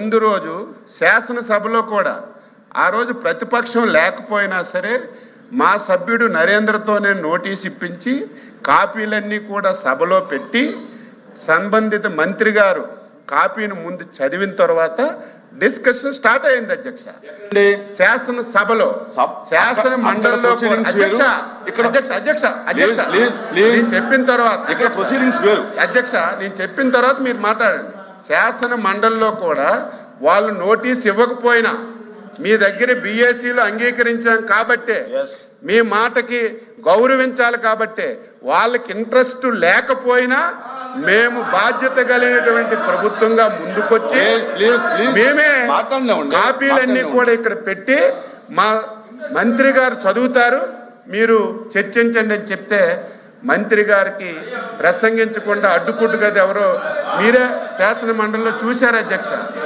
ముందు రోజు శాసనసభలో కూడా ఆ రోజు ప్రతిపక్షం లేకపోయినా సరే మా సభ్యుడు నరేంద్రతోనే నోటీస్ ఇప్పించి కాపీలన్నీ కూడా సభలో పెట్టి సంబంధిత మంత్రి గారు కాపీని ముందు చదివిన తర్వాత డిస్కషన్ స్టార్ట్ అయింది అధ్యక్ష. శాసనసభలో శాసన మండలిలో నేను చెప్పిన తర్వాత అధ్యక్ష నేను చెప్పిన తర్వాత మీరు మాట్లాడండి. శాసన మండలిలో కూడా వాళ్ళు నోటీస్ ఇవ్వకపోయినా మీ దగ్గర బీఏసీలో అంగీకరించాం కాబట్టే మీ మాటకి గౌరవించాలి కాబట్టే వాళ్ళకి ఇంట్రెస్ట్ లేకపోయినా మేము బాధ్యత కలిగినటువంటి ప్రభుత్వంగా ముందుకొచ్చి మేమే కాపీలన్నీ కూడా ఇక్కడ పెట్టి మా మంత్రి గారు చదువుతారు మీరు చర్చించండి అని చెప్తే మంత్రి గారికి ప్రసంగించకుండా అడ్డుకుంటు కదా ఎవరో మీరే శాసన మండలిలో చూశారు అధ్యక్ష.